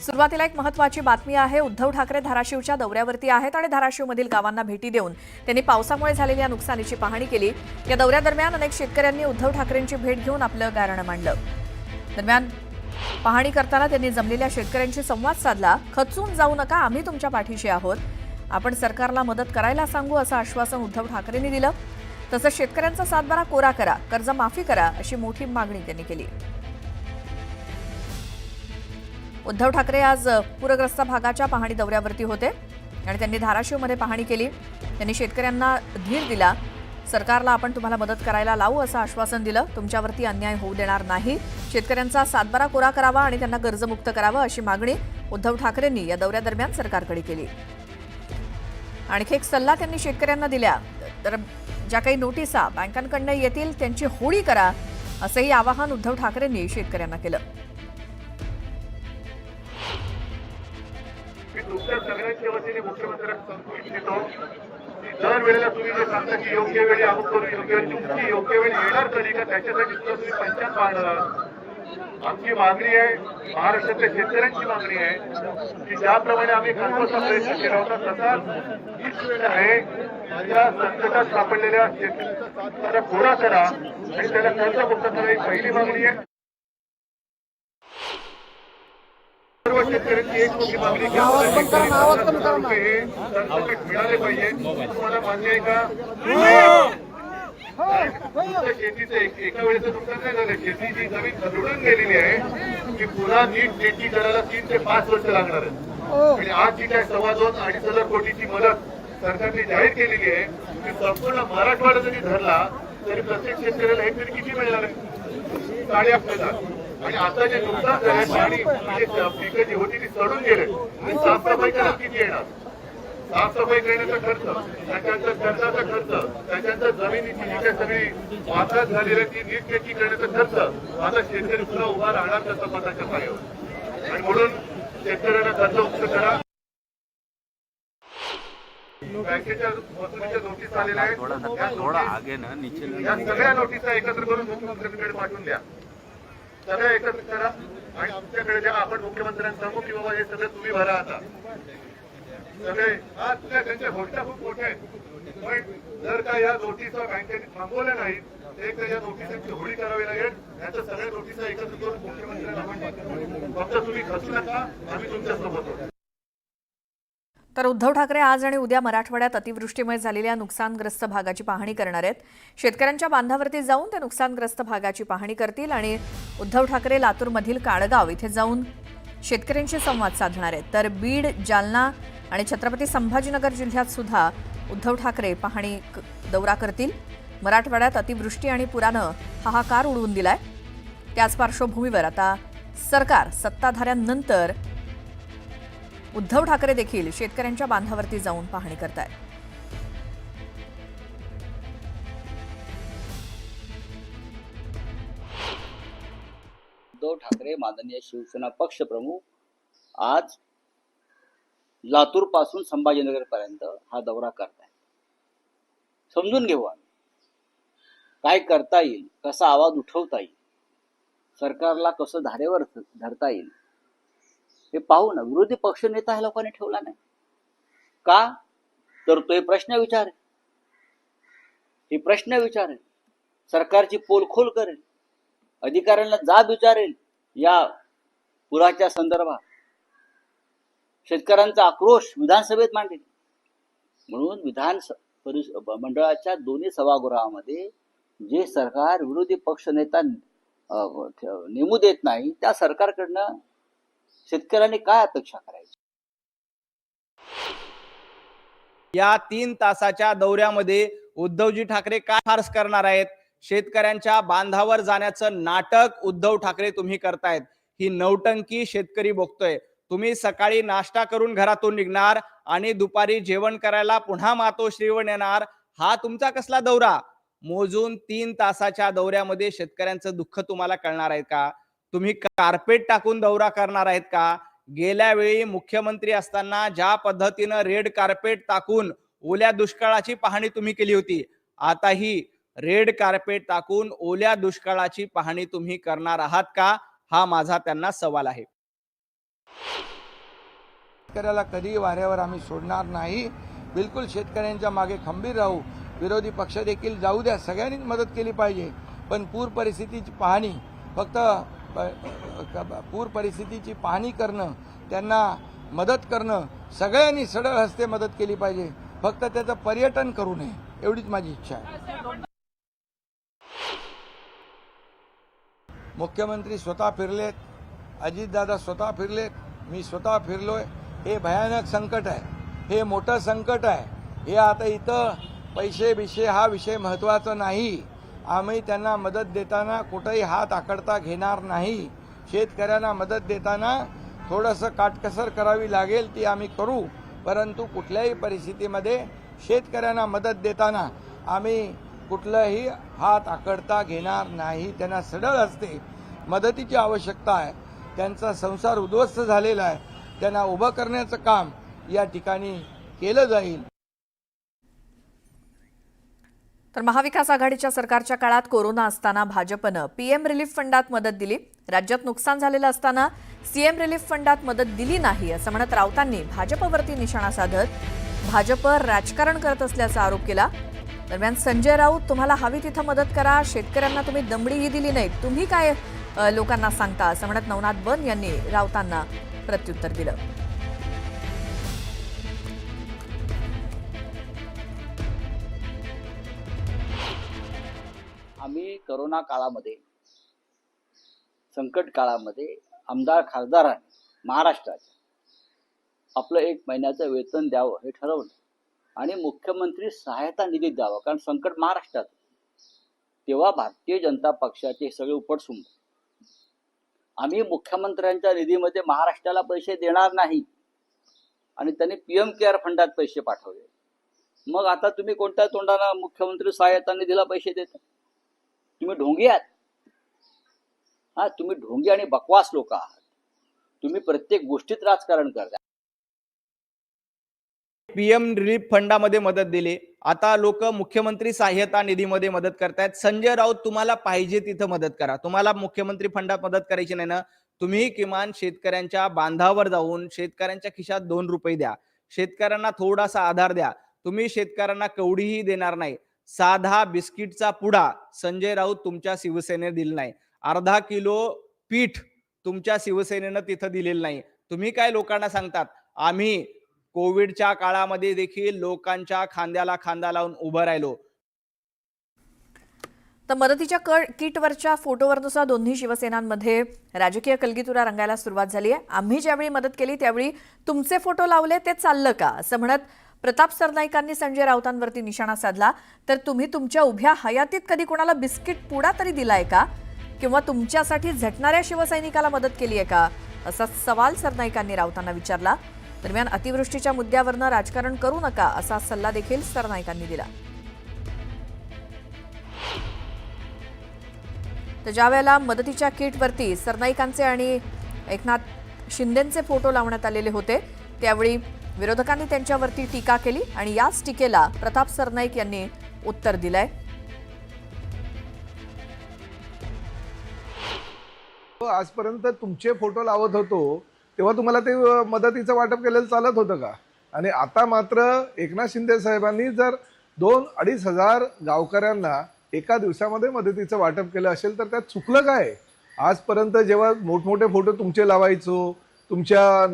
सुरुवातीला एक महत्त्वाची बातमी आहे। उद्धव ठाकरे धाराशिवच्या दौऱ्यावरती आहेत आणि धाराशिवमधील गावांना भेटी देऊन त्यांनी पावसामुळे झालेल्या नुकसानीची पाहणी केली। या दौऱ्यादरम्यान अनेक शेतकऱ्यांनी उद्धव ठाकरेंची भेट घेऊन आपलं गाऱ्हाणं मांडलं। दरम्यान पाहणी करताना त्यांनी जमलेल्या शेतकऱ्यांशी संवाद साधला। खचून जाऊ नका, आम्ही तुमच्या पाठीशी आहोत, आपण सरकारला मदत करायला सांगू असं आश्वासन उद्धव ठाकरेंनी दिलं। तसंच शेतकऱ्यांचा सातबारा कोरा करा, कर्जमाफी करा अशी मोठी मागणी त्यांनी केली। उद्धव ठाकरे आज पूरग्रस्त भागाच्या पाहणी दौऱ्यावरती होते आणि त्यांनी धाराशिवमध्ये पाहणी केली। त्यांनी शेतकऱ्यांना धीर दिला, सरकारला आपण तुम्हाला मदत करायला लावू असं आश्वासन दिलं। तुमच्यावरती अन्याय होऊ देणार नाही, शेतकऱ्यांचा सातबारा कोरा करावा आणि त्यांना कर्जमुक्त करावं अशी मागणी उद्धव ठाकरेंनी या दौऱ्यादरम्यान सरकारकडे केली। आणखी एक सल्ला त्यांनी शेतकऱ्यांना दिला, तर ज्या काही नोटिसा बँकांकडून येतील त्यांची होळी करा असंही आवाहन उद्धव ठाकरेंनी शेतकऱ्यांना केलं। दुसऱ्या सगळ्यांच्या वतीने मुख्यमंत्र्यांना सांगू इच्छितो की दर वेळेला तुम्ही जे सांगता की योग्य वेळी अमुक करू, योग्य वेळी येणार कधी का त्याच्यासाठी सुद्धा तुम्ही पंचायत पाहणार आहात। आमची मागणी आहे, महाराष्ट्रातल्या शेतकऱ्यांची मागणी आहे की ज्याप्रमाणे आम्ही कालपासून प्रयत्न केला होता तसाच हीच वेळ आहे, या संकटात सापडलेल्या शेतकऱ्यांचा सातबारा कोरा करा आणि त्याला कर्जमुक्त करा ही पहिली मागणी आहे। सर्व शेतकऱ्यांची एक मोठी मागणी की हे सरसकट मिळाले पाहिजे। तुम्हाला मान्य आहे का? शेतीचं एका वेळेचं नुकसान नाही झालं, शेतीची जमीन खरडून गेलेली आहे की पुन्हा नीट शेती करायला 3 ते 5 वर्ष लागणार आहे। आणि आज जी काय 2.25-2.5 कोटीची मदत सरकारने जाहीर केलेली आहे की संपूर्ण मराठवाडा जरी धरला तरी प्रत्येक शेतकऱ्याला हेक्टरी किती मिळणार आहे? 8.5 आणि आता जे नुकसान झालं, पाणी पिकं जी होती ती सडून गेले, साफसफाई करायला किती येणार? साफसफाई करण्याचा खर्च, त्याच्यानंतर खर्चाचा खर्च, त्याच्यानंतर जमिनीची जी काही सगळी वापरात झालेली ती नीटनेटकी करण्याचा खर्च, आता शेतकरी सुद्धा उभा राहणार त्या स्वतःच्या पायावर। आणि म्हणून शेतकऱ्यांना कर्जमुक्त करा। बँकेच्या वसुलीच्या नोटीस आलेल्या आहेत, या सगळ्या नोटिसा एकत्र करून मुख्यमंत्र्यांकडे पाठवून द्या, सगळ्या एकत्र करा आणि तुमच्याकडे द्या। आपण मुख्यमंत्र्यांना सांगू की बाबा हे सगळं तुम्ही भरा। आता सगळे आज त्यांच्या घोषणा खूप मोठ्या आहेत, पण जर का या नोटिसा बँकेने थांबवल्या नाही एक तर या नोटिसांची होळी करावी लागेल। याच्या सगळ्या नोटिसा एकत्र करून मुख्यमंत्र्यांना आपण फक्त तुम्ही खचू नका, आम्ही तुमच्यासोबत आहोत। तर उद्धव ठाकरे आज आणि उद्या मराठवाड्यात अतिवृष्टीमुळे झालेल्या नुकसानग्रस्त भागाची पाहणी करणार आहेत। शेतकऱ्यांच्या बांधावरती जाऊन ते नुकसानग्रस्त भागाची पाहणी करतील आणि उद्धव ठाकरे लातूरमधील काळगाव इथे जाऊन शेतकऱ्यांशी संवाद साधणार आहेत। तर बीड, जालना आणि छत्रपती संभाजीनगर जिल्ह्यात सुद्धा उद्धव ठाकरे पाहणी दौरा करतील। मराठवाड्यात अतिवृष्टी आणि पुरानं हाहाकार उडवून दिलाय, त्याच पार्श्वभूमीवर आता सरकार सत्ताधाऱ्यांनंतर उद्धव ठाकरे देखील शेतकऱ्यांच्या बांधावरती जाऊन पाहणी करतायत। उद्धव ठाकरे माननीय शिवसेना पक्षप्रमुख आज लातूर पासून संभाजीनगर पर्यंत हा दौरा करताय। समजून घेऊ आम्ही काय करता येईल, कसा आवाज उठवता येईल, सरकारला कसं धारेवर धरता येईल हे पाहू ना। विरोधी पक्षनेता ह्या लोकांनी ठेवला नाही का? तर तो हे प्रश्न विचारेल, सरकारची पोलखोल करेल, अधिकाऱ्यांना जाब विचारेल या पुराच्या संदर्भात, शेतकऱ्यांचा आक्रोश विधानसभेत मांडेल। म्हणून विधान मंडळाच्या दोन्ही सभागृहामध्ये जे सरकार विरोधी पक्षनेता नेमू देत नाही त्या सरकारकडनं शेतकऱ्यांनी काय अपेक्षा करायची? या 3 तासाच्या दौऱ्यामध्ये उद्धवजी ठाकरे काय फार्स करणार आहेत? शेतकऱ्यांच्या बांधावर जाण्याचं नाटक उद्धव ठाकरे तुम्ही करतायत, ही नौटंकी शेतकरी बघतोय। तुम्ही सकाळी नाश्ता करून घरातून निघणार आणि दुपारी जेवण करायला पुन्हा मातोश्रीवर येणार, हा तुमचा कसला दौरा? मोजून 3 तासाच्या दौऱ्यामध्ये शेतकऱ्यांचं दुःख तुम्हाला कळणार आहे का? तुम्ही कार्पेट टाकून दौरा करणार आहेत का? गेल्या वेळी मुख्यमंत्री असताना ज्या पद्धतीनं रेड कार्पेट टाकून ओल्या दुष्काळाची पाहणी तुम्ही केली होती, आताही रेड कार्पेट टाकून ओल्या दुष्काळाची पाहणी तुम्ही करणार आहात का? हा माझा त्यांना सवाल आहे। शेतकऱ्याला कधीही वाऱ्यावर आम्ही सोडणार नाही. बिलकुल शेतकऱ्यांच्या मागे खंबीर राहू. विरोधी पक्ष देखील जाऊ द्या, सगळ्यांनीच मदत केली पाहिजे. पण पूर परिस्थितीची पाहणी फक्त पूर परिस्थितीची पाहणी करणं, त्यांना मदत करणं, सगळ्यांनी सरळ हस्ते मदत केली पाहिजे. फक्त त्याचं पर्यटन करू नये, एवढीच माझी इच्छा आहे. मुख्यमंत्री स्वतः फिरलेत, अजितदादा स्वतः फिरलेत, मी स्वतः फिरलोय. हे भयानक संकट आहे, हे मोठं संकट आहे. हे आता इथं पैसे बिशे हा विषय महत्त्वाचा नाही. आम्ही त्यांना मदत देताना कुठंही हात आकडता घेणार नाही. शेतकऱ्यांना मदत देताना थोडंसं काटकसर करावी लागेल, ती आम्ही करू. परंतु कुठल्याही परिस्थितीमध्ये शेतकऱ्यांना मदत देताना आम्ही कुठलाही हात आकडता घेणार नाही. त्यांना सरळ असते मदतीची आवश्यकता आहे. त्यांचा संसार उद्ध्वस्त झालेला आहे, त्यांना उभं करण्याचं काम या ठिकाणी केलं जाईल. तर महाविकास आघाडीच्या सरकारच्या काळात कोरोना असताना भाजपनं पीएम रिलीफ फंडात मदत दिली. राज्यात नुकसान झालेलं असताना सीएम रिलीफ फंडात मदत दिली नाही असं म्हणत राऊतांनी भाजपवरती निशाणा साधत भाजप राजकारण करत असल्याचा आरोप केला. दरम्यान संजय राऊत, तुम्हाला हवी तिथं मदत करा, शेतकऱ्यांना तुम्ही दमडीही दिली नाही, तुम्ही काय लोकांना सांगता असं म्हणत नवनाथ बन यांनी राऊतांना प्रत्युत्तर दिलं. आम्ही करोना काळामध्ये, संकट काळामध्ये आमदार खासदारांनी महाराष्ट्राच्या आपलं 1 महिन्याचं वेतन द्यावं हे ठरवलं आणि मुख्यमंत्री सहायता निधी द्यावा, कारण संकट महाराष्ट्रात. तेव्हा भारतीय जनता पक्षाचे सगळे उपटसुंब आम्ही मुख्यमंत्र्यांच्या निधीमध्ये महाराष्ट्राला पैसे देणार नाही आणि त्यांनी पीएम केअर फंडात पैसे पाठवले. मग आता तुम्ही कोणत्या तोंडाने मुख्यमंत्री सहायता निधीला पैसे देता? तुम्ही ढोंगी आहात. हा, तुम्ही ढोंगी आणि बकवास लोक आहात. तुम्ही प्रत्येक गोष्टीत राजकारण करता. पीएम रिलीफ फंडामध्ये मदत दिली, आता लोक मुख्यमंत्री सहाय्यता निधीमध्ये मदत करतायत. संजय राऊत, तुम्हाला पाहिजे तिथं मदत करा. तुम्हाला मुख्यमंत्री फंडात मदत करायची नाही ना, तुम्ही किमान शेतकऱ्यांच्या बांधावर जाऊन शेतकऱ्यांच्या खिशात 2 रुपये द्या, शेतकऱ्यांना थोडासा आधार द्या. तुम्ही शेतकऱ्यांना कवडीही देणार नाही. साधा बिस्किटचा पुडा संजय राऊत तुमच्या शिवसेनेने दिला नाही. अर्धा किलो पीठ तुमच्या शिवसेनेनं तिथं दिलेलं नाही. तुम्ही काय लोकांना सांगतात? आम्ही कोविडच्या काळामध्ये देखील लोकांच्या खांद्याला खांदा लावून उभं राहिलो. तर मदतीच्या किटवरच्या फोटोवरनुसार दोन्ही शिवसेनांमध्ये राजकीय कलगीतुरा रंगायला सुरुवात झाली आहे. आम्ही ज्यावेळी मदत केली त्यावेळी तुमचे फोटो लावले ते चाललं का असं म्हणत प्रताप सरनाईकांनी संजय राऊतांवरती निशाणा साधला. तर तुम्ही तुमच्या उभ्या हयातीत कधी कोणाला बिस्किट पुडा तरी दिलाय का, किंवा तुमच्यासाठी झटणाऱ्या शिवसैनिकाला मदत केली आहे का, असा सवाल सरनाईकांनी राऊतांना विचारला. दरम्यान अतिवृष्टीच्या मुद्द्यावरनं राजकारण करू नका असा सल्ला देखील सरनाईकांनी दिला. तर ज्या वेळेला मदतीच्या किटवरती सरनाईकांचे आणि एकनाथ शिंदेंचे फोटो लावण्यात आलेले होते त्यावेळी विरोधकांनी त्यांच्यावरती टीका केली आणि याच टीकेला प्रताप सरनाईक यांनी उत्तर दिलंय. आजपर्यंत तुमचे फोटो लावत होतो तेव्हा तुम्हाला ते मदतीचं वाटप केलेलं चालत होतं का? आणि आता मात्र एकनाथ शिंदे साहेबांनी जर 2-2.5 हजार गावकऱ्यांना एका दिवसामध्ये मदतीचं वाटप केलं असेल तर त्यात चुकलं काय? आजपर्यंत जेव्हा मोठमोठे फोटो तुमचे लावायचो, तुमच्या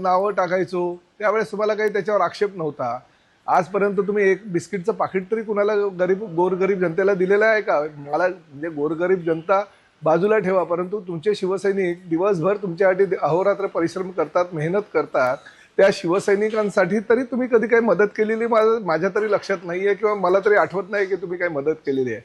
नावं टाकायचो, त्यावेळेस तुम्हाला काही त्याच्यावर आक्षेप नव्हता. आजपर्यंत तुम्ही एक बिस्किटचं पाकिट तरी कुणाला गोरगरीब जनतेला दिलेलं आहे का? मला म्हणजे गोरगरीब जनता बाजूला ठेवा, परंतु तुमचे शिवसैनिक दिवसभर तुमच्यासाठी अहोरात्र परिश्रम करतात, मेहनत करतात. त्या शिवसैनिकांसाठी तरी तुम्ही कधी काही मदत केलेली माझ्या तरी लक्षात नाहीये किंवा मला तरी आठवत नाही की तुम्ही काही मदत केलेली आहे.